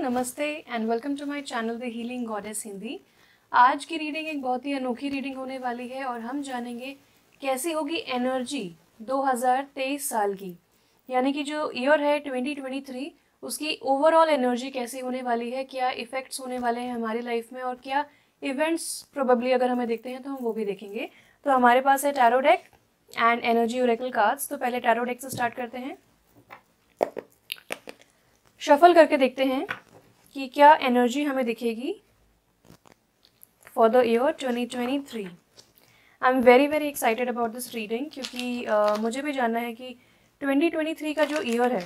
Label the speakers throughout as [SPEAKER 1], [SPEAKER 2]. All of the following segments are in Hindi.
[SPEAKER 1] नमस्ते and welcome to my channel the healing goddess Hindi. आज की रीडिंग एक बहुत ही अनोखी रीडिंग होने वाली है और हम जानेंगे कैसी होगी एनर्जी 2023 साल की, यानी कि जो ईयर है 2023 उसकी ओवरऑल एनर्जी कैसी होने वाली है, क्या इफ़ेक्ट्स होने वाले हैं हमारी लाइफ में और क्या इवेंट्स प्रोबेबली अगर हमें देखते हैं तो हम वो भी देखेंगे। तो हमारे पास है tarot deck and energy Oracle cards. तो पहले टैरो डेक से स्टार्ट करते हैं, शफल करके देखते हैं कि क्या एनर्जी हमें दिखेगी for the year 2023। I am very very excited about this reading क्योंकि मुझे भी जानना है कि 2023 का जो ईयर है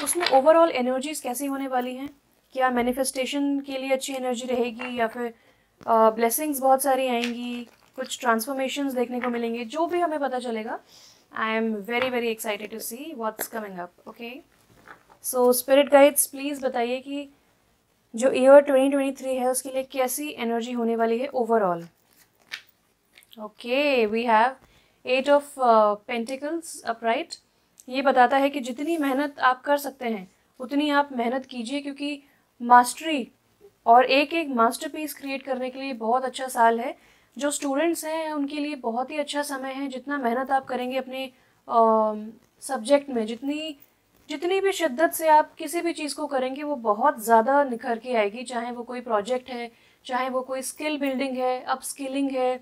[SPEAKER 1] उसमें ओवरऑल एनर्जीज कैसी होने वाली हैं। क्या मैनिफेस्टेशन के लिए अच्छी एनर्जी रहेगी या फिर ब्लेसिंग्स बहुत सारी आएंगी, कुछ ट्रांसफॉर्मेशंस देखने को मिलेंगे, जो भी हमें पता चलेगा। I am very very excited to see what's coming up. Okay, so spirit guides please बताइए कि जो ईयर 2023 है उसके लिए कैसी एनर्जी होने वाली है overall. Okay, we have 8 of pentacles upright. ये बताता है कि जितनी मेहनत आप कर सकते हैं उतनी आप मेहनत कीजिए, क्योंकि मास्टरी और एक एक मास्टरपीस क्रिएट करने के लिए बहुत अच्छा साल है। जो स्टूडेंट्स हैं उनके लिए बहुत ही अच्छा समय है। जितना मेहनत आप करेंगे अपने सब्जेक्ट में, जितनी भी शिद्दत से आप किसी भी चीज़ को करेंगे वो बहुत ज़्यादा निखर के आएगी। चाहे वो कोई प्रोजेक्ट है, चाहे वो कोई स्किल बिल्डिंग है, अप स्किलिंग है,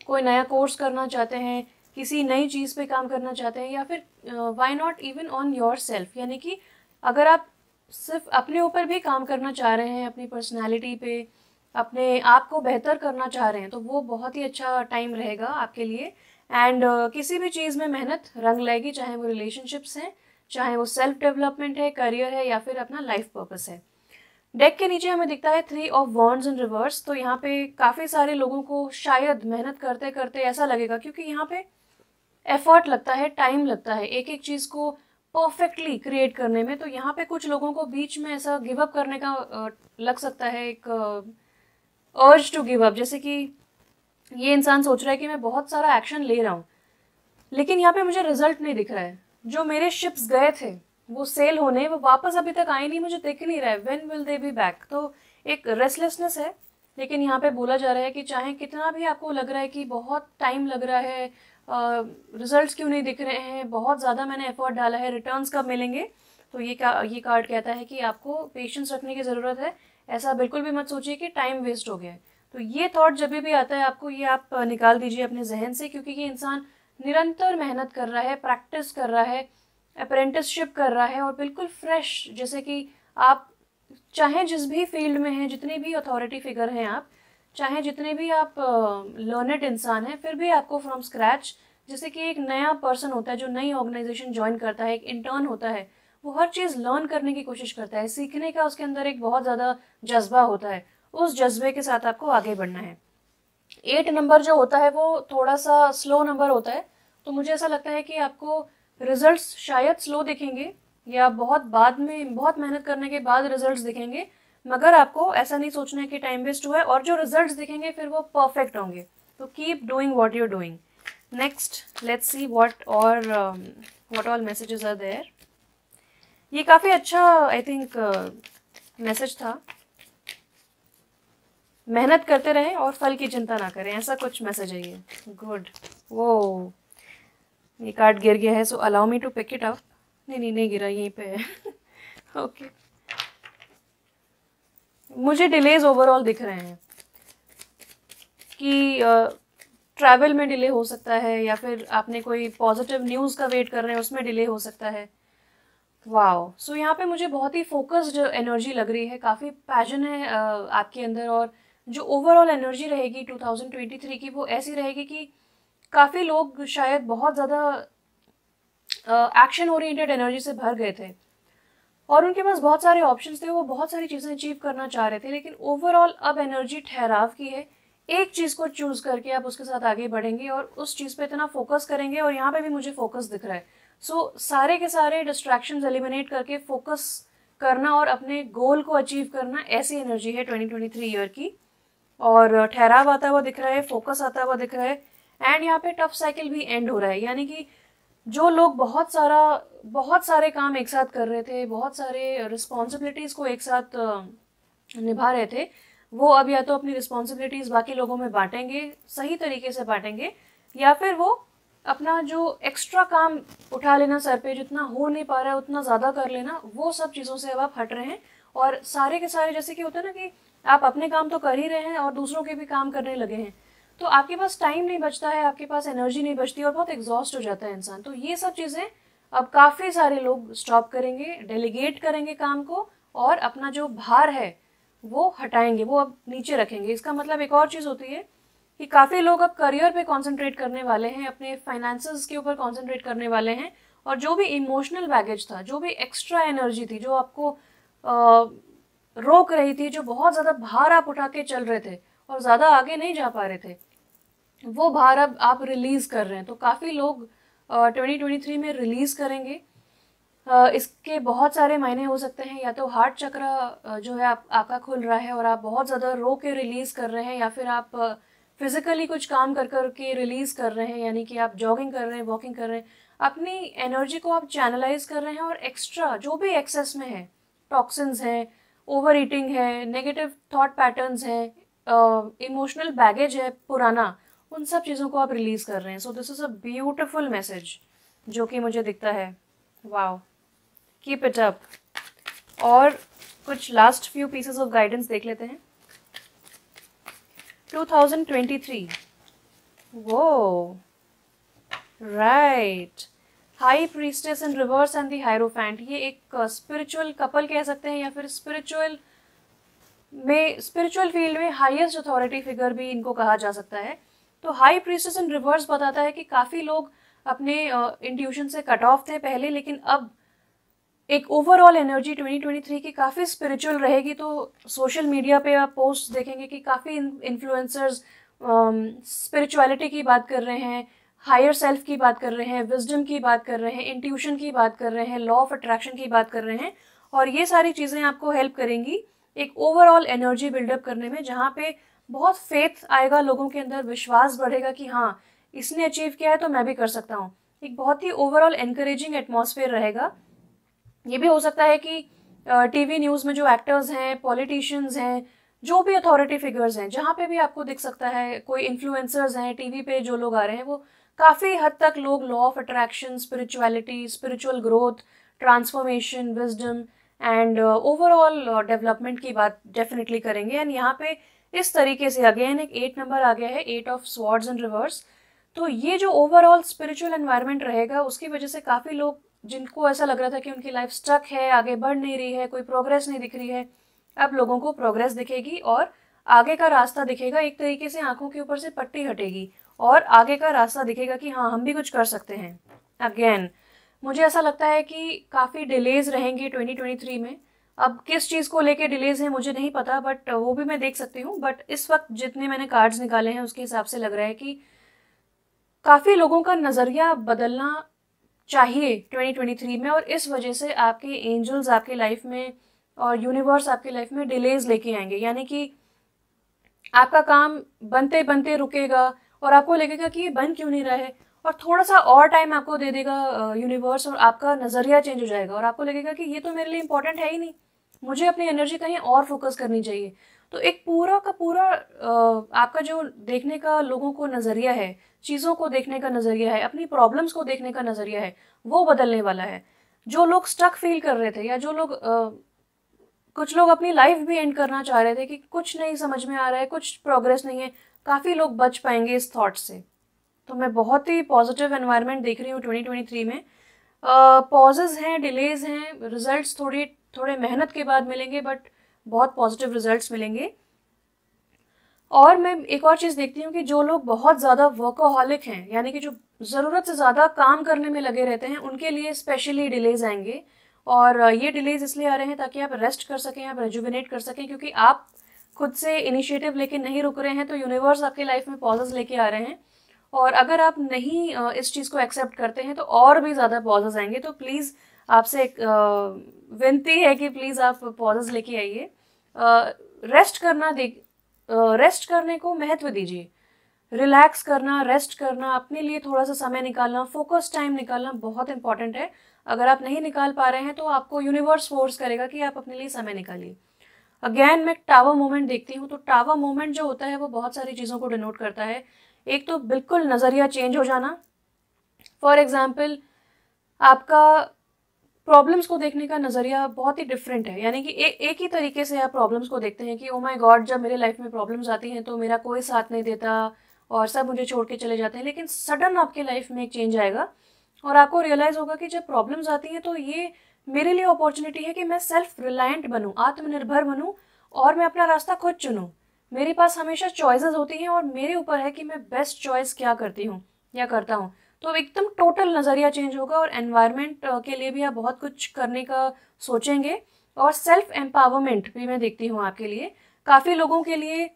[SPEAKER 1] कोई नया कोर्स करना चाहते हैं, किसी नई चीज़ पे काम करना चाहते हैं, या फिर why not even on your self, यानी कि अगर आप सिर्फ अपने ऊपर भी काम करना चाह रहे हैं, अपनी पर्सनैलिटी पे, अपने आप को बेहतर करना चाह रहे हैं, तो वो बहुत ही अच्छा टाइम रहेगा आपके लिए। एंड किसी भी चीज़ में मेहनत रंग लाएगी, चाहे वो रिलेशनशिप्स हैं, चाहे वो सेल्फ डेवलपमेंट है, करियर है, या फिर अपना लाइफ पर्पस है। डेक के नीचे हमें दिखता है 3 ऑफ वॉन्ड्स इन रिवर्स। तो यहाँ पे काफ़ी सारे लोगों को शायद मेहनत करते करते ऐसा लगेगा, क्योंकि यहाँ पे एफर्ट लगता है, टाइम लगता है एक एक चीज़ को परफेक्टली क्रिएट करने में। तो यहाँ पे कुछ लोगों को बीच में ऐसा गिव अप करने का लग सकता है, एक अर्ज टू गिव अप, जैसे कि ये इंसान सोच रहा है कि मैं बहुत सारा एक्शन ले रहा हूँ लेकिन यहाँ पे मुझे रिजल्ट नहीं दिख रहा है। जो मेरे शिप्स गए थे वो सेल होने, वो वापस अभी तक आए नहीं, मुझे दिख नहीं रहा है, when will they be back. तो एक रेस्टलेसनेस है। लेकिन यहाँ पे बोला जा रहा है कि चाहे कितना भी आपको लग रहा है कि बहुत टाइम लग रहा है, रिजल्ट्स क्यों नहीं दिख रहे हैं, बहुत ज़्यादा मैंने एफर्ट डाला है, रिटर्न्स कब मिलेंगे, तो ये कार्ड कहता है कि आपको पेशेंस रखने की ज़रूरत है। ऐसा बिल्कुल भी मत सोचिए कि टाइम वेस्ट हो गया है। तो ये थॉट जब भी आता है आपको, ये आप निकाल दीजिए अपने जहन से, क्योंकि ये इंसान निरंतर मेहनत कर रहा है, प्रैक्टिस कर रहा है, अप्रेंटिसशिप कर रहा है, और बिल्कुल फ्रेश, जैसे कि आप चाहे जिस भी फील्ड में हैं, जितने भी अथॉरिटी फिगर हैं आप, चाहे जितने भी आप लर्नेड इंसान हैं, फिर भी आपको फ्रॉम स्क्रैच, जैसे कि एक नया पर्सन होता है जो नई ऑर्गेनाइजेशन ज्वाइन करता है, एक इंटर्न होता है, वो हर चीज़ लर्न करने की कोशिश करता है, सीखने का उसके अंदर एक बहुत ज़्यादा जज्बा होता है। उस जज्बे के साथ आपको आगे बढ़ना है। 8 नंबर जो होता है वो थोड़ा सा स्लो नंबर होता है, तो मुझे ऐसा लगता है कि आपको रिजल्ट्स शायद स्लो दिखेंगे या बहुत बाद में, बहुत मेहनत करने के बाद रिजल्ट्स दिखेंगे, मगर आपको ऐसा नहीं सोचना है कि टाइम वेस्ट हुआ है, और जो रिजल्ट्स दिखेंगे फिर वो परफेक्ट होंगे। तो keep doing what you are doing. Next let's see what all messages are there. ये काफ़ी अच्छा आई थिंक मैसेज था। मेहनत करते रहें और फल की चिंता ना करें, ऐसा कुछ मैसेज है ये। गुड। वो ये कार्ड गिर गया है, so allow me to pick it up. नहीं गिरा, यहीं पे है। ओके मुझे डिलेज ओवरऑल दिख रहे हैं कि ट्रैवल में डिले हो सकता है, या फिर आपने कोई पॉजिटिव न्यूज़ का वेट कर रहे हैं उसमें डिले हो सकता है। वाओ, सो यहाँ पे मुझे बहुत ही फोकस्ड एनर्जी लग रही है, काफ़ी पैशन है आपके अंदर, और जो ओवरऑल एनर्जी रहेगी 2023 की वो ऐसी रहेगी कि काफ़ी लोग शायद बहुत ज़्यादा एक्शन ओरिएंटेड एनर्जी से भर गए थे और उनके पास बहुत सारे ऑप्शंस थे, वो बहुत सारी चीज़ें अचीव करना चाह रहे थे, लेकिन ओवरऑल अब एनर्जी ठहराव की है। एक चीज़ को चूज़ करके आप उसके साथ आगे बढ़ेंगे और उस चीज़ पे इतना फोकस करेंगे, और यहाँ पे भी मुझे फोकस दिख रहा है। सो सारे के सारे डिस्ट्रैक्शंस एलिमिनेट करके फोकस करना और अपने गोल को अचीव करना, ऐसी एनर्जी है 2023 ईयर की। और ठहराव आता हुआ दिख रहा है, फोकस आता हुआ दिख रहा है, एंड यहाँ पे टफ साइकिल भी एंड हो रहा है, यानी कि जो लोग बहुत सारा बहुत सारे काम एक साथ कर रहे थे, बहुत सारे रिस्पॉन्सिबिलिटीज़ को एक साथ निभा रहे थे, वो अब या तो अपनी रिस्पॉन्सिबिलिटीज़ बाकी लोगों में बांटेंगे, सही तरीके से बांटेंगे, या फिर वो अपना जो एक्स्ट्रा काम उठा लेना सर पे, जितना हो नहीं पा रहा है उतना ज़्यादा कर लेना, वो सब चीज़ों से अब आप हट रहे हैं। और सारे के सारे, जैसे कि होता है ना कि आप अपने काम तो कर ही रहे हैं और दूसरों के भी काम करने लगे हैं, तो आपके पास टाइम नहीं बचता है, आपके पास एनर्जी नहीं बचती और बहुत एग्जॉस्ट हो जाता है इंसान। तो ये सब चीज़ें अब काफ़ी सारे लोग स्टॉप करेंगे, डेलीगेट करेंगे काम को, और अपना जो भार है वो हटाएंगे, वो अब नीचे रखेंगे। इसका मतलब एक और चीज़ होती है कि काफ़ी लोग अब करियर पे कंसंट्रेट करने वाले हैं, अपने फाइनेंसेस के ऊपर कंसंट्रेट करने वाले हैं, और जो भी इमोशनल बैगेज था, जो भी एक्स्ट्रा एनर्जी थी जो आपको रोक रही थी, जो बहुत ज़्यादा भार आप उठा के चल रहे थे और ज़्यादा आगे नहीं जा पा रहे थे, वो भार अब आप रिलीज़ कर रहे हैं। तो काफ़ी लोग 2023 में रिलीज़ करेंगे। इसके बहुत सारे मायने हो सकते हैं, या तो हार्ट चक्र जो है आपका खुल रहा है और आप बहुत ज़्यादा रो के रिलीज़ कर रहे हैं, या फिर आप फिजिकली कुछ काम कर कर के रिलीज़ कर रहे हैं, यानी कि आप जॉगिंग कर रहे हैं, वॉकिंग कर रहे हैं, अपनी एनर्जी को आप चैनलाइज कर रहे हैं, और एक्स्ट्रा जो भी एक्सेस में है, टॉक्सिन्स हैं, ओवर ईटिंग है, नेगेटिव थॉट पैटर्न्स हैं, इमोशनल बैगेज है पुराना, उन सब चीज़ों को आप रिलीज़ कर रहे हैं। So this is a beautiful message जो कि मुझे दिखता है। Wow, keep it up. और कुछ last few pieces of guidance देख लेते हैं। 2023, वो right, high priestess in reverse and the hierophant. ये एक स्पिरिचुअल कपल कह सकते हैं, या फिर स्पिरिचुअल फील्ड में हाईएस्ट अथॉरिटी फिगर भी इनको कहा जा सकता है। तो हाई प्रीस्टेस इन रिवर्स बताता है कि काफ़ी लोग अपने इंट्यूशन से कट ऑफ थे पहले, लेकिन अब एक ओवरऑल एनर्जी 2023 की काफ़ी स्पिरिचुअल रहेगी। तो सोशल मीडिया पे आप पोस्ट देखेंगे कि काफ़ी इन्फ्लुएंसर्स स्पिरिचुअलिटी की बात कर रहे हैं, हायर सेल्फ की बात कर रहे हैं, विजडम की बात कर रहे हैं, इंट्यूशन की बात कर रहे हैं, लॉ ऑफ अट्रैक्शन की बात कर रहे हैं। और ये सारी चीज़ें आपको हेल्प करेंगी एक ओवरऑल एनर्जी बिल्डअप करने में, जहाँ पे बहुत फेथ आएगा, लोगों के अंदर विश्वास बढ़ेगा कि हाँ, इसने अचीव किया है तो मैं भी कर सकता हूँ। एक बहुत ही ओवरऑल एनकरेजिंग एटमॉस्फेयर रहेगा। ये भी हो सकता है कि टीवी न्यूज़ में जो एक्टर्स हैं, पॉलिटिशियंस हैं, जो भी अथॉरिटी फिगर्स हैं, जहाँ पे भी आपको दिख सकता है, कोई इन्फ्लुएंसर्स हैं, टीवी पे जो लोग आ रहे हैं, वो काफ़ी हद तक लोग law of attraction, spirituality, spiritual growth, transformation, wisdom and overall development की बात डेफिनेटली करेंगे। एंड यहाँ पे इस तरीके से अगेन एक 8 नंबर आ गया है, 8 ऑफ स्वॉर्ड्स इन रिवर्स। तो ये जो ओवरऑल स्पिरिचुअल एनवायरनमेंट रहेगा, उसकी वजह से काफ़ी लोग जिनको ऐसा लग रहा था कि उनकी लाइफ स्टक है, आगे बढ़ नहीं रही है, कोई प्रोग्रेस नहीं दिख रही है, अब लोगों को प्रोग्रेस दिखेगी और आगे का रास्ता दिखेगा। एक तरीके से आंखों के ऊपर से पट्टी हटेगी और आगे का रास्ता दिखेगा कि हाँ, हम भी कुछ कर सकते हैं। अगेन मुझे ऐसा लगता है कि काफ़ी डिलेज रहेंगे 2023 में। अब किस चीज़ को लेके डिलेज है मुझे नहीं पता, बट वो भी मैं देख सकती हूँ। बट इस वक्त जितने मैंने कार्ड्स निकाले हैं उसके हिसाब से लग रहा है कि काफ़ी लोगों का नज़रिया बदलना चाहिए 2023 में, और इस वजह से आपके एंजल्स आपके लाइफ में और यूनिवर्स आपके लाइफ में डिलेज लेके आएंगे। यानी कि आपका काम बनते बनते रुकेगा और आपको लगेगा कि ये बन क्यों नहीं रहा है, और थोड़ा सा और टाइम आपको दे देगा यूनिवर्स, और आपका नज़रिया चेंज हो जाएगा और आपको लगेगा कि ये तो मेरे लिए इंपॉर्टेंट है ही नहीं, मुझे अपनी एनर्जी कहीं और फोकस करनी चाहिए। तो एक पूरा का पूरा आपका जो देखने का लोगों को नज़रिया है, चीज़ों को देखने का नज़रिया है, अपनी प्रॉब्लम्स को देखने का नज़रिया है, वो बदलने वाला है। जो लोग स्टक फील कर रहे थे, या जो लोग कुछ लोग अपनी लाइफ भी एंड करना चाह रहे थे कि कुछ नहीं समझ में आ रहा है, कुछ प्रोग्रेस नहीं है, काफ़ी लोग बच पाएंगे इस थॉट से। तो मैं बहुत ही पॉजिटिव एनवायरनमेंट देख रही हूँ 2023 में। पॉजेज हैं, डिलेज हैं, रिजल्ट्स थोड़े मेहनत के बाद मिलेंगे, बट बहुत पॉजिटिव रिजल्ट्स मिलेंगे। और मैं एक और चीज़ देखती हूँ कि जो लोग बहुत ज़्यादा वर्कोहॉलिक हैं, यानी कि जो ज़रूरत से ज़्यादा काम करने में लगे रहते हैं, उनके लिए स्पेशली डिलेज आएंगे। और ये डिलेज इसलिए आ रहे हैं ताकि आप रेस्ट कर सकें, आप रेजुविनेट कर सकें, क्योंकि आप खुद से इनिशिएटिव लेके नहीं रुक रहे हैं, तो यूनिवर्स आपके लाइफ में पॉजेज लेके आ रहे हैं। और अगर आप नहीं इस चीज़ को एक्सेप्ट करते हैं तो और भी ज़्यादा पॉजेज आएंगे। तो प्लीज़ आपसे एक विनती है कि प्लीज़ आप पॉजेज लेके आइए। रेस्ट करने को महत्व दीजिए। रिलैक्स करना, रेस्ट करना, अपने लिए थोड़ा सा समय निकालना, फोकस टाइम निकालना बहुत इंपॉर्टेंट है। अगर आप नहीं निकाल पा रहे हैं तो आपको यूनिवर्स फोर्स करेगा कि आप अपने लिए समय निकालिए। अगेन मैं टावर मोमेंट देखती हूँ, तो टावर मोमेंट जो होता है वो बहुत सारी चीज़ों को डिनोट करता है। एक तो बिल्कुल नज़रिया चेंज हो जाना। फॉर एग्जाम्पल, आपका प्रॉब्लम्स को देखने का नज़रिया बहुत ही डिफरेंट है, यानी कि एक ही तरीके से आप प्रॉब्लम्स को देखते हैं कि ओ माय गॉड, जब मेरे लाइफ में प्रॉब्लम्स आती हैं तो मेरा कोई साथ नहीं देता और सब मुझे छोड़ के चले जाते हैं। लेकिन सडन आपके लाइफ में एक चेंज आएगा और आपको रियलाइज़ होगा कि जब प्रॉब्लम्स आती हैं तो ये मेरे लिए अपॉर्चुनिटी है कि मैं सेल्फ रिलायंट बनूँ, आत्मनिर्भर बनूँ और मैं अपना रास्ता खुद चुनूँ। मेरे पास हमेशा चॉइसेस होती हैं और मेरे ऊपर है कि मैं बेस्ट चॉइस क्या करती हूँ या करता हूँ। तो एकदम टोटल नज़रिया चेंज होगा और एनवायरनमेंट के लिए भी आप बहुत कुछ करने का सोचेंगे। और सेल्फ एम्पावरमेंट भी मैं देखती हूँ आपके लिए। काफ़ी लोगों के लिए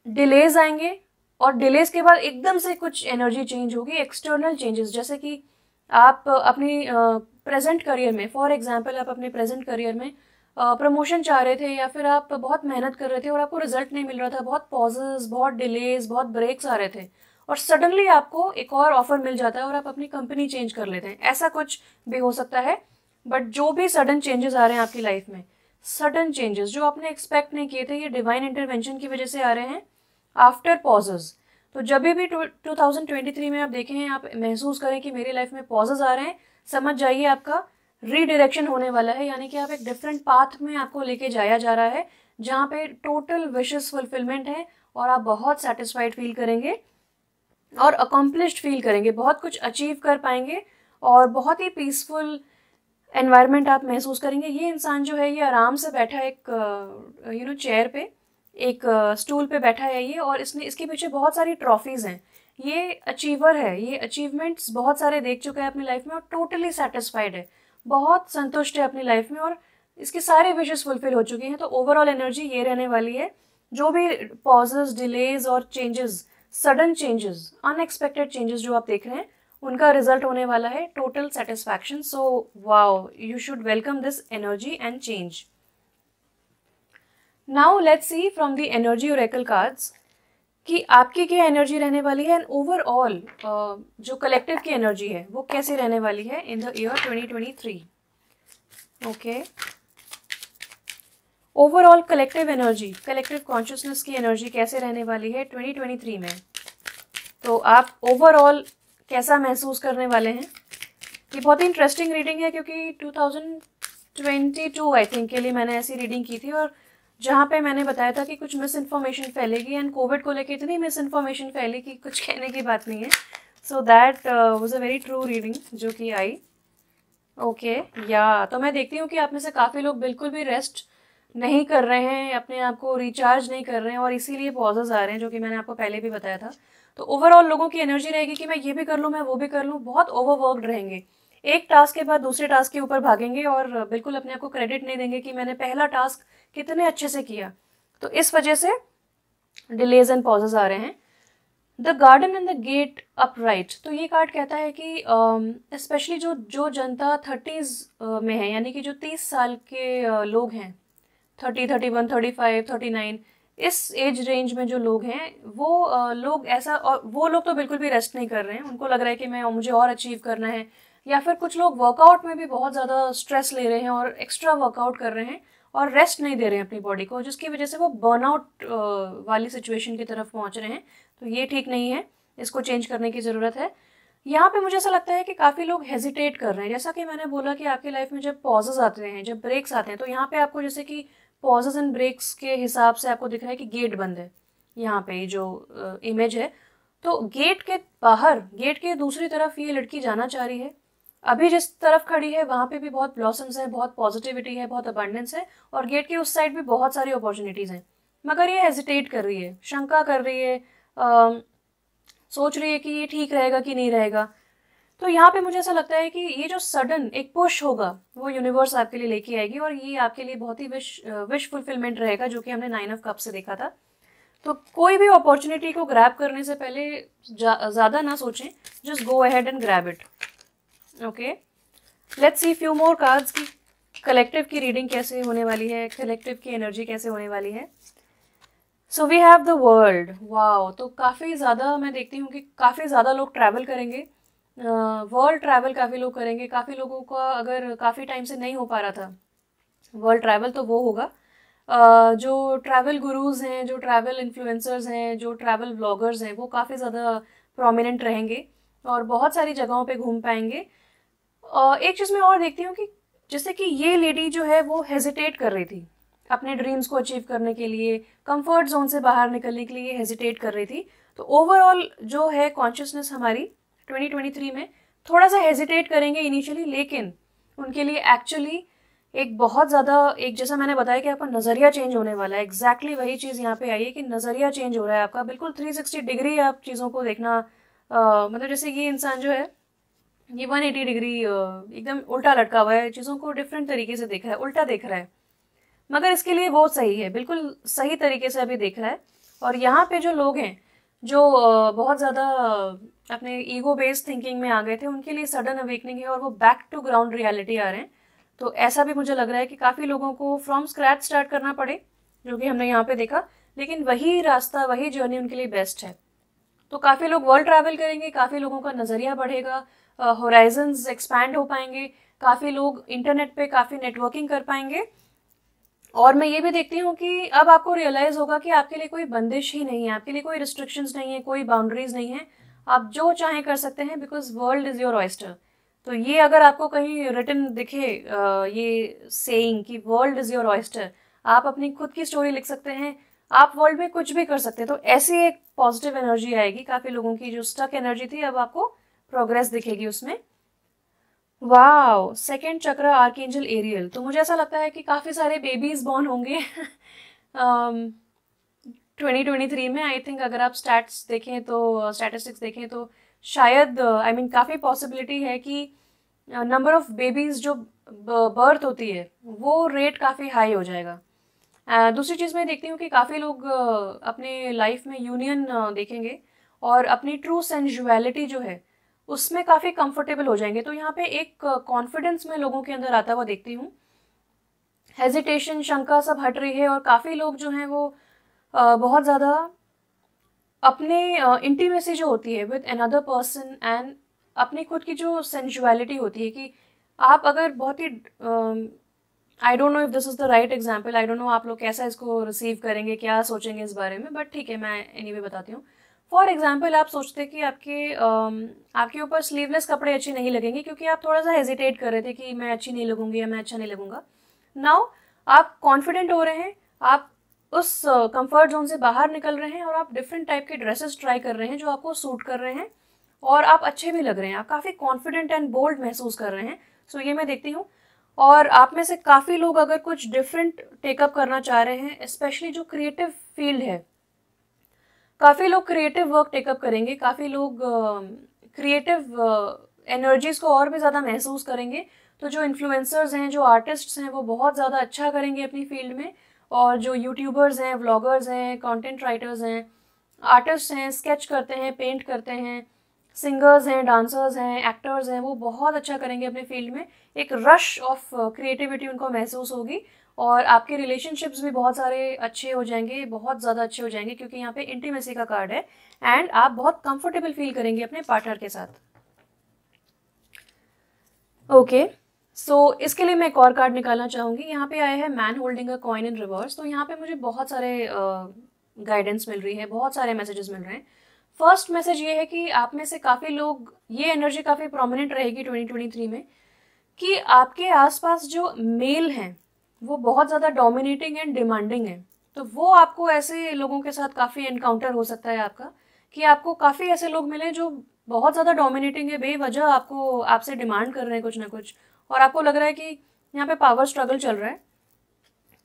[SPEAKER 1] डिलेज आएंगे और डिलेज के बाद एकदम से कुछ एनर्जी चेंज होगी, एक्सटर्नल चेंजेस, जैसे कि आप अपनी प्रेजेंट करियर में, फॉर एग्जांपल आप अपने प्रेजेंट करियर में प्रमोशन चाह रहे थे या फिर आप बहुत मेहनत कर रहे थे और आपको रिजल्ट नहीं मिल रहा था, बहुत पॉजेज, बहुत डिलेज, बहुत ब्रेक्स आ रहे थे और सडनली आपको एक और ऑफर मिल जाता है और आप अपनी कंपनी चेंज कर लेते हैं। ऐसा कुछ भी हो सकता है। बट जो भी सडन चेंजेस आ रहे हैं आपकी लाइफ में, सडन चेंजेस जो आपने एक्सपेक्ट नहीं किए थे, ये डिवाइन इंटरवेंशन की वजह से आ रहे हैं आफ्टर पॉजेज। तो जब भी 2023 में आप देखें, आप महसूस करें कि मेरी लाइफ में पॉजेज आ रहे हैं, समझ जाइए आपका रीडायरेक्शन होने वाला है, यानी कि आप एक डिफरेंट पाथ में आपको लेके जाया जा रहा है जहाँ पे टोटल विशेस फुलफिलमेंट है और आप बहुत सेटिस्फाइड फील करेंगे और अकम्पलिश्ड फील करेंगे, बहुत कुछ अचीव कर पाएंगे और बहुत ही पीसफुल एनवायरनमेंट आप महसूस करेंगे। ये इंसान जो है ये आराम से बैठा है एक चेयर पे, एक स्टूल पे बैठा है ये, और इसने इसके पीछे बहुत सारी ट्रॉफीज़ हैं। ये अचीवर है, ये अचीवमेंट्स बहुत सारे देख चुका है अपनी लाइफ में और टोटली सेटिस्फाइड है, बहुत संतुष्ट है अपनी लाइफ में और इसके सारे विशेस फुलफिल हो चुके हैं। तो ओवरऑल एनर्जी ये रहने वाली है। जो भी पॉजेज, डिलेज और changes, sudden changes, unexpected changes जो आप देख रहे हैं, उनका रिजल्ट होने वाला है total satisfaction. So wow, you should welcome this energy and change. Now let's see from the energy Oracle cards कि आपकी क्या एनर्जी रहने वाली है एंड ओवरऑल जो कलेक्टिव की एनर्जी है वो कैसे रहने वाली है in the year 2023। Okay, overall collective energy, collective consciousness की एनर्जी कैसे रहने वाली है 2023 में। तो आप ओवरऑल कैसा महसूस करने वाले हैं। ये बहुत ही इंटरेस्टिंग रीडिंग है क्योंकि 2022 आई थिंक के लिए मैंने ऐसी रीडिंग की थी और जहाँ पे मैंने बताया था कि कुछ मिस इन्फॉर्मेशन फैलेगी एंड कोविड को लेकर इतनी मिस इन्फॉर्मेशन फैली कि कुछ कहने की बात नहीं है। So that was a very true reading जो कि आई। ओके, या तो मैं देखती हूँ कि आप में से काफ़ी लोग बिल्कुल भी रेस्ट नहीं कर रहे हैं, अपने आप को रिचार्ज नहीं कर रहे हैं और इसीलिए पॉजेज आ रहे हैं, जो कि मैंने आपको पहले भी बताया था। तो ओवरऑल लोगों की एनर्जी रहेगी कि मैं ये भी कर लूँ, मैं वो भी कर लूँ, बहुत ओवरवर्कड रहेंगे, एक टास्क के बाद दूसरे टास्क के ऊपर भागेंगे और बिल्कुल अपने आप को क्रेडिट नहीं देंगे कि मैंने पहला टास्क कितने अच्छे से किया। तो इस वजह से डिलेज एंड पॉजेज आ रहे हैं। The garden and the gate upright, तो ये कार्ड कहता है कि स्पेशली जो जनता 30s में है, यानी कि जो 30 साल के लोग हैं, 30, 31, 35, 39, इस एज रेंज में जो लोग हैं वो लोग ऐसा, और वो लोग तो बिल्कुल भी रेस्ट नहीं कर रहे हैं, उनको लग रहा है कि मुझे और अचीव करना है। या फिर कुछ लोग वर्कआउट में भी बहुत ज़्यादा स्ट्रेस ले रहे हैं और एक्स्ट्रा वर्कआउट कर रहे हैं और रेस्ट नहीं दे रहे हैं अपनी बॉडी को, जिसकी वजह से वो बर्नआउट वाली सिचुएशन की तरफ पहुंच रहे हैं। तो ये ठीक नहीं है, इसको चेंज करने की ज़रूरत है। यहाँ पे मुझे ऐसा लगता है कि काफ़ी लोग हेजिटेट कर रहे हैं, जैसा कि मैंने बोला कि आपकी लाइफ में जब पॉजेज आते हैं, जब ब्रेक्स आते हैं, तो यहाँ पे आपको जैसे कि पॉजेज एंड ब्रेक्स के हिसाब से आपको दिख रहा है कि गेट बंद है। यहाँ पे जो इमेज है, तो गेट के बाहर, गेट के दूसरी तरफ ये लड़की जाना चाह रही है। अभी जिस तरफ खड़ी है वहाँ पे भी बहुत ब्लॉसम्स है, बहुत पॉजिटिविटी है, बहुत अबंडेंस है और गेट के उस साइड भी बहुत सारी अपॉर्चुनिटीज़ हैं, मगर ये हेजिटेट कर रही है, शंका कर रही है, सोच रही है कि ये ठीक रहेगा कि नहीं रहेगा। तो यहाँ पे मुझे ऐसा लगता है कि ये जो सडन एक पुश होगा वो यूनिवर्स आपके लिए लेके आएगी और ये आपके लिए बहुत ही विश फुलफिलमेंट रहेगा, जो कि हमने 9 ऑफ कप से देखा था। तो कोई भी अपॉर्चुनिटी को ग्रैब करने से पहले ज़्यादा ना सोचें, just go ahead and grab it. Okay, let's see few more cards की कलेक्टिव की रीडिंग कैसे होने वाली है, कलेक्टिव की एनर्जी कैसे होने वाली है। So we have the world. Wow, तो काफ़ी ज़्यादा मैं देखती हूँ कि काफ़ी ज़्यादा लोग ट्रैवल करेंगे, वर्ल्ड ट्रैवल काफ़ी लोग करेंगे। काफ़ी लोगों का अगर काफ़ी टाइम से नहीं हो पा रहा था वर्ल्ड ट्रैवल, तो वो होगा। जो ट्रैवल गुरुज हैं, जो ट्रैवल इन्फ्लुएंसर्स हैं, जो ट्रैवल ब्लॉगर्स हैं, वो काफ़ी ज़्यादा प्रोमिनेंट रहेंगे और बहुत सारी जगहों पे घूम पाएंगे। एक चीज़ मैं और देखती हूँ कि जैसे कि ये लेडी जो है वो हेजिटेट कर रही थी अपने ड्रीम्स को अचीव करने के लिए, कंफर्ट जोन से बाहर निकलने के लिए हेजिटेट कर रही थी। तो ओवरऑल जो है कॉन्शियसनेस हमारी 2023 में थोड़ा सा हेजिटेट करेंगे इनिशियली, लेकिन उनके लिए एक्चुअली एक बहुत ज़्यादा, एक जैसा मैंने बताया कि आपका नज़रिया चेंज होने वाला है, एग्जैक्टली वही चीज़ यहाँ पे आई है कि नज़रिया चेंज हो रहा है आपका, बिल्कुल 360 डिग्री आप चीज़ों को देखना, मतलब जैसे ये इंसान जो है ये 180 डिग्री एकदम उल्टा लटका हुआ है, चीज़ों को डिफरेंट तरीके से देख रहा है, उल्टा देख रहा है। मगर इसके लिए वो सही है, बिल्कुल सही तरीके से अभी देख रहा है। और यहाँ पे जो लोग हैं जो बहुत ज़्यादा अपने ईगो बेस्ड थिंकिंग में आ गए थे, उनके लिए सडन अवेकनिंग है और वो बैक टू ग्राउंड रियलिटी आ रहे हैं। तो ऐसा भी मुझे लग रहा है कि काफ़ी लोगों को फ्रॉम स्क्रैच स्टार्ट करना पड़े, जो कि हमने यहाँ पे देखा, लेकिन वही रास्ता, वही जर्नी उनके लिए बेस्ट है। तो काफ़ी लोग वर्ल्ड ट्रैवल करेंगे, काफ़ी लोगों का नज़रिया बढ़ेगा, होराइजन्स एक्सपैंड हो पाएंगे, काफ़ी लोग इंटरनेट पे काफ़ी नेटवर्किंग कर पाएंगे। और मैं ये भी देखती हूँ कि अब आपको रियलाइज़ होगा कि आपके लिए कोई बंदिश ही नहीं है, आपके लिए कोई रिस्ट्रिक्शंस नहीं है, कोई बाउंड्रीज नहीं है, आप जो चाहें कर सकते हैं, because world is your oyster. तो ये अगर आपको कहीं रिटन दिखे ये सेइंग कि वर्ल्ड इज़ योर ऑयस्टर, आप अपनी खुद की स्टोरी लिख सकते हैं, आप वर्ल्ड में कुछ भी कर सकते हैं। तो ऐसी एक पॉजिटिव एनर्जी आएगी, काफ़ी लोगों की जो स्टक एनर्जी थी अब आपको प्रोग्रेस दिखेगी उसमें। वाओ, सेकंड चक्र आर्कएंजल एरियल, तो मुझे ऐसा लगता है कि काफ़ी सारे बेबीज बॉर्न होंगे 2023 में। आई थिंक अगर आप स्टैट्स देखें तो, स्टैटिस्टिक्स देखें तो शायद आई मीन काफ़ी पॉसिबिलिटी है कि नंबर ऑफ बेबीज जो बर्थ होती है वो रेट काफ़ी हाई हो जाएगा। दूसरी चीज़ मैं देखती हूँ कि काफ़ी लोग अपने लाइफ में यूनियन देखेंगे और अपनी ट्रू सेंजुअलिटी जो है उसमें काफ़ी कंफर्टेबल हो जाएंगे। तो यहाँ पे एक कॉन्फिडेंस में लोगों के अंदर आता हुआ देखती हूँ, हेजिटेशन, शंका सब हट रही है और काफ़ी लोग जो हैं वो बहुत ज़्यादा अपने इंटीमेसी जो होती है विद अनदर पर्सन एंड अपनी खुद की जो सेंजुअलिटी होती है कि आप अगर बहुत ही I don't know if this is the right example, I don't know आप लोग कैसा इसको रिसीव करेंगे, क्या सोचेंगे इस बारे में, बट ठीक है मैं एनीवे बताती हूँ। फॉर एग्जाम्पल आप सोचते कि आपके ऊपर स्लीवलेस कपड़े अच्छे नहीं लगेंगे क्योंकि आप थोड़ा सा हेजिटेट कर रहे थे कि मैं अच्छी नहीं लगूंगी या मैं अच्छा नहीं लगूंगा। नाउ आप कॉन्फिडेंट हो रहे हैं, आप उस कंफर्ट जोन से बाहर निकल रहे हैं और आप डिफरेंट टाइप के ड्रेसेस ट्राई कर रहे हैं जो आपको सूट कर रहे हैं और आप अच्छे भी लग रहे हैं, आप काफ़ी कॉन्फिडेंट एंड बोल्ड महसूस कर रहे हैं। सो ये मैं देखती हूँ। और आप में से काफ़ी लोग अगर कुछ डिफरेंट टेकअप करना चाह रहे हैं, स्पेशली जो क्रिएटिव फील्ड है, काफ़ी लोग क्रिएटिव वर्क टेकअप करेंगे, काफ़ी लोग क्रिएटिव एनर्जीज को और भी ज़्यादा महसूस करेंगे। तो जो इन्फ्लुएंसर्स हैं, जो आर्टिस्ट्स हैं, वो बहुत ज़्यादा अच्छा करेंगे अपनी फील्ड में। और जो यूट्यूबर्स हैं, व्लॉगर्स हैं, कंटेंट राइटर्स हैं, आर्टिस्ट हैं, स्केच करते हैं, पेंट करते हैं, सिंगर्स हैं, डांसर्स हैं, एक्टर्स हैं, वो बहुत अच्छा करेंगे अपने फील्ड में। एक रश ऑफ क्रिएटिविटी उनको महसूस होगी और आपके रिलेशनशिप्स भी बहुत सारे अच्छे हो जाएंगे, बहुत ज़्यादा अच्छे हो जाएंगे क्योंकि यहाँ पे इंटीमेसी का कार्ड है एंड आप बहुत कंफर्टेबल फील करेंगे अपने पार्टनर के साथ। ओके, सो इसके लिए मैं एक और कार्ड निकालना चाहूँगी। यहाँ पे आया है man holding a coin in reverse. तो यहाँ पे मुझे बहुत सारे गाइडेंस मिल रही है, बहुत सारे मैसेजेस मिल रहे हैं। फर्स्ट मैसेज ये है कि आप में से काफ़ी लोग, ये एनर्जी काफ़ी प्रोमिनेंट रहेगी 2023 में, कि आपके आसपास जो मेल हैं वो बहुत ज़्यादा डोमिनेटिंग एंड डिमांडिंग है। तो वो आपको ऐसे लोगों के साथ काफ़ी एनकाउंटर हो सकता है आपका, कि आपको काफ़ी ऐसे लोग मिले जो बहुत ज़्यादा डोमिनेटिंग है, बेवजह आपको, आपसे डिमांड कर रहे हैं कुछ ना कुछ, और आपको लग रहा है कि यहाँ पे पावर स्ट्रगल चल रहा है।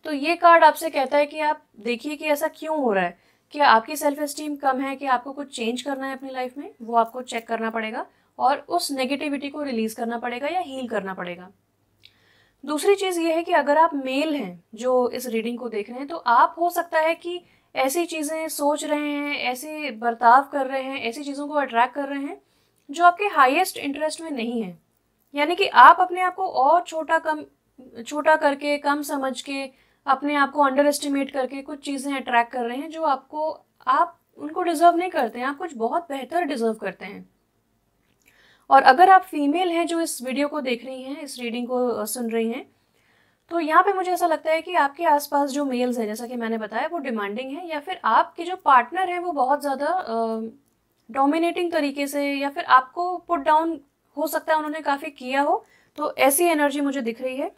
[SPEAKER 1] तो ये कार्ड आपसे कहता है कि आप देखिए कि ऐसा क्यों हो रहा है, क्या आपकी सेल्फ एस्टीम कम है, कि आपको कुछ चेंज करना है अपनी लाइफ में, वो आपको चेक करना पड़ेगा और उस नेगेटिविटी को रिलीज करना पड़ेगा या हील करना पड़ेगा। दूसरी चीज़ ये है कि अगर आप मेल हैं जो इस रीडिंग को देख रहे हैं, तो आप हो सकता है कि ऐसी चीज़ें सोच रहे हैं, ऐसे बर्ताव कर रहे हैं, ऐसी चीज़ों को अट्रैक्ट कर रहे हैं जो आपके हाईएस्ट इंटरेस्ट में नहीं है। यानी कि आप अपने आप को और छोटा करके, कम समझ के अपने आप को अंडर एस्टिमेट करके कुछ चीज़ें अट्रैक्ट कर रहे हैं जो आप उनको डिजर्व नहीं करते हैं, आप कुछ बहुत बेहतर डिजर्व करते हैं। और अगर आप फीमेल हैं जो इस वीडियो को देख रही हैं, इस रीडिंग को सुन रही हैं, तो यहाँ पे मुझे ऐसा लगता है कि आपके आसपास जो मेल्स हैं, जैसा कि मैंने बताया, वो डिमांडिंग है, या फिर आपके जो पार्टनर है वो बहुत ज़्यादा डोमिनेटिंग तरीके से, या फिर आपको पुट डाउन हो सकता है उन्होंने काफ़ी किया हो। तो ऐसी एनर्जी मुझे दिख रही है।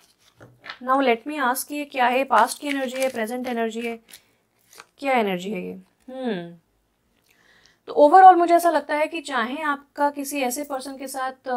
[SPEAKER 1] नाउ लेट मी आस्क कि ये क्या है, पास्ट की एनर्जी है, प्रेजेंट एनर्जी है, क्या एनर्जी है ये? तो ओवरऑल मुझे ऐसा लगता है कि चाहे आपका किसी ऐसे पर्सन के साथ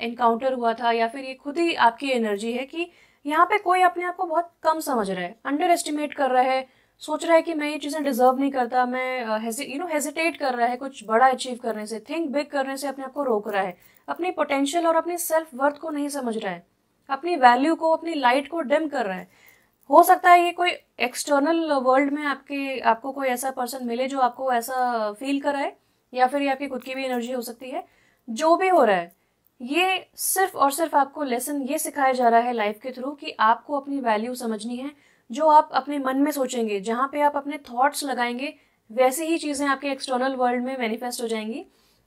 [SPEAKER 1] एनकाउंटर हुआ था, या फिर ये खुद ही आपकी एनर्जी है कि यहाँ पे कोई अपने आप को बहुत कम समझ रहा है, अंडर एस्टिमेट कर रहा है, सोच रहा है कि मैं ये चीज़ें डिजर्व नहीं करता, मैं हेजिटेट कर रहा है कुछ बड़ा अचीव करने से, थिंक बिग करने से अपने आप को रोक रहा है, अपनी पोटेंशियल और अपनी सेल्फ वर्थ को नहीं समझ रहा है, अपनी वैल्यू को, अपनी लाइट को डिम कर रहा है। हो सकता है ये कोई एक्सटर्नल वर्ल्ड में आपको कोई ऐसा पर्सन मिले जो आपको ऐसा फील कराए, या फिर ये आपकी खुद की भी एनर्जी हो सकती है। जो भी हो रहा है, ये सिर्फ और सिर्फ आपको लेसन ये सिखाया जा रहा है लाइफ के थ्रू कि आपको अपनी वैल्यू समझनी है। जो आप अपने मन में सोचेंगे, जहाँ पे आप अपने थॉट्स लगाएंगे, वैसी ही चीज़ें आपके एक्सटर्नल वर्ल्ड में मैनिफेस्ट हो जाएंगी।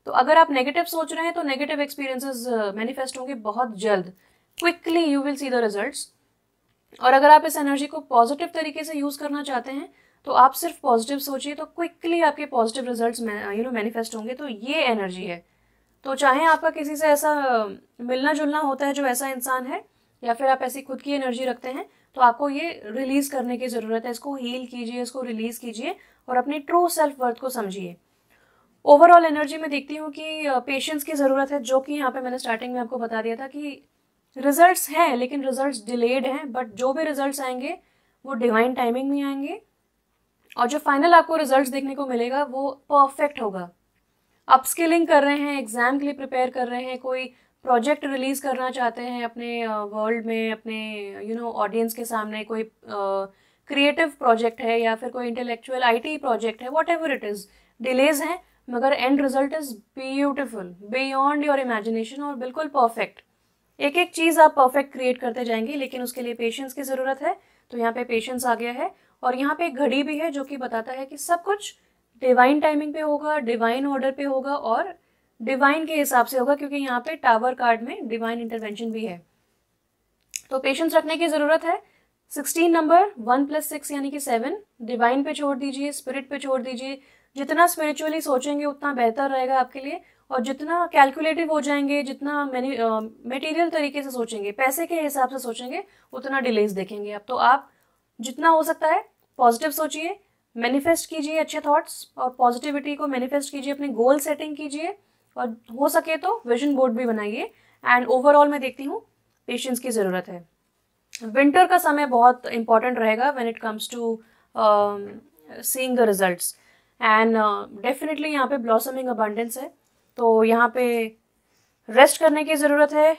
[SPEAKER 1] तो अगर आप नेगेटिव सोच रहे हैं तो नेगेटिव एक्सपीरियंसेस मैनिफेस्ट होंगे बहुत जल्द, quickly you will see the results. और अगर आप इस एनर्जी को पॉजिटिव तरीके से यूज़ करना चाहते हैं तो आप सिर्फ पॉजिटिव सोचिए, तो क्विकली आपके पॉजिटिव रिजल्ट्स मैनिफेस्ट होंगे। तो ये एनर्जी है। तो चाहे आपका किसी से ऐसा मिलना जुलना होता है जो ऐसा इंसान है, या फिर आप ऐसी खुद की एनर्जी रखते हैं, तो आपको ये रिलीज़ करने की ज़रूरत है। इसको हील कीजिए, इसको रिलीज़ कीजिए और अपनी ट्रू सेल्फ वर्थ को समझिए। ओवरऑल एनर्जी में देखती हूँ कि पेशेंस की ज़रूरत है, जो कि यहाँ पे मैंने स्टार्टिंग में आपको बता दिया था कि रिजल्ट्स हैं लेकिन रिजल्ट्स डिलेड हैं, बट जो भी रिजल्ट्स आएंगे वो डिवाइन टाइमिंग में आएंगे, और जो फाइनल आपको रिजल्ट्स देखने को मिलेगा वो परफेक्ट होगा। अपस्किलिंग कर रहे हैं, एग्जाम के लिए प्रिपेयर कर रहे हैं, कोई प्रोजेक्ट रिलीज करना चाहते हैं अपने वर्ल्ड में, अपने ऑडियंस के सामने, कोई क्रिएटिव प्रोजेक्ट है या फिर कोई इंटेलेक्चुअल आईटी प्रोजेक्ट है, what ever it is, delays हैं मगर and result is beautiful, beyond your imagination और बिल्कुल परफेक्ट। एक एक चीज़ आप परफेक्ट क्रिएट करते जाएंगे, लेकिन उसके लिए पेशेंस की ज़रूरत है। तो यहाँ पे पेशेंस आ गया है, और यहाँ पे एक घड़ी भी है जो कि बताता है कि सब कुछ डिवाइन टाइमिंग पे होगा, डिवाइन ऑर्डर पे होगा और डिवाइन के हिसाब से होगा, क्योंकि यहाँ पे टावर कार्ड में डिवाइन इंटरवेंशन भी है। तो पेशेंस रखने की ज़रूरत है। 16 नंबर 1 + 6 यानी कि 7 डिवाइन पे छोड़ दीजिए, स्पिरिट पे छोड़ दीजिए। जितना स्पिरिचुअली सोचेंगे उतना बेहतर रहेगा आपके लिए, और जितना कैलकुलेटिव हो जाएंगे, जितना मटेरियल तरीके से सोचेंगे, पैसे के हिसाब से सोचेंगे, उतना डिलेज देखेंगे आप। तो आप जितना हो सकता है पॉजिटिव सोचिए, मैनिफेस्ट कीजिए अच्छे थॉट्स, और पॉजिटिविटी को मैनिफेस्ट कीजिए, अपने गोल सेटिंग कीजिए, और हो सके तो विजन बोर्ड भी बनाइए। एंड ओवरऑल मैं देखती हूँ पेशेंस की ज़रूरत है। विंटर का समय बहुत इंपॉर्टेंट रहेगा when it comes to seeing the results, and definitely यहाँ पे ब्लॉसमिंग अबंडेंस है। तो यहाँ पे रेस्ट करने की ज़रूरत है।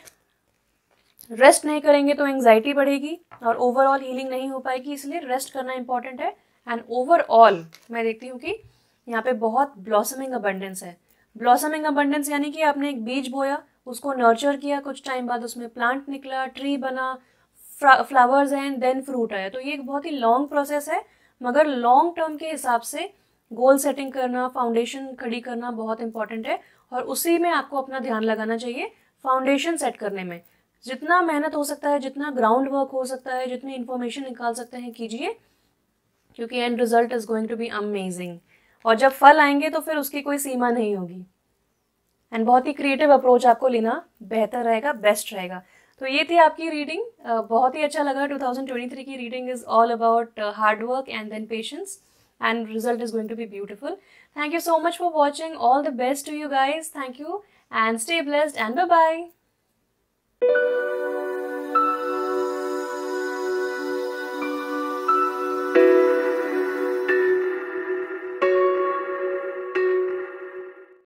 [SPEAKER 1] रेस्ट नहीं करेंगे तो एंग्जाइटी बढ़ेगी और ओवरऑल हीलिंग नहीं हो पाएगी, इसलिए रेस्ट करना इंपॉर्टेंट है। एंड ओवरऑल मैं देखती हूँ कि यहाँ पे बहुत ब्लॉसमिंग अबंडेंस है। ब्लॉसमिंग अबंडेंस यानी कि आपने एक बीज बोया, उसको नर्चर किया, कुछ टाइम बाद उसमें प्लांट निकला, ट्री बना, फ्लावर्स एंड देन फ्रूट आया। तो ये एक बहुत ही लॉन्ग प्रोसेस है, मगर लॉन्ग टर्म के हिसाब से गोल सेटिंग करना, फाउंडेशन खड़ी करना बहुत इंपॉर्टेंट है, और उसी में आपको अपना ध्यान लगाना चाहिए, फाउंडेशन सेट करने में। जितना मेहनत हो सकता है, जितना ग्राउंड वर्क हो सकता है, जितनी इन्फॉर्मेशन निकाल सकते हैं कीजिए, क्योंकि end result is going to be amazing. और जब फल आएंगे तो फिर उसकी कोई सीमा नहीं होगी। एंड बहुत ही क्रिएटिव अप्रोच आपको लेना बेहतर रहेगा, बेस्ट रहेगा। तो ये थी आपकी रीडिंग। बहुत ही अच्छा लगा। 2023 की reading is all about hard work and then patience, and result is going to be beautiful. Thank you so much for watching. All the best to you guys. Thank you and stay blessed and bye bye.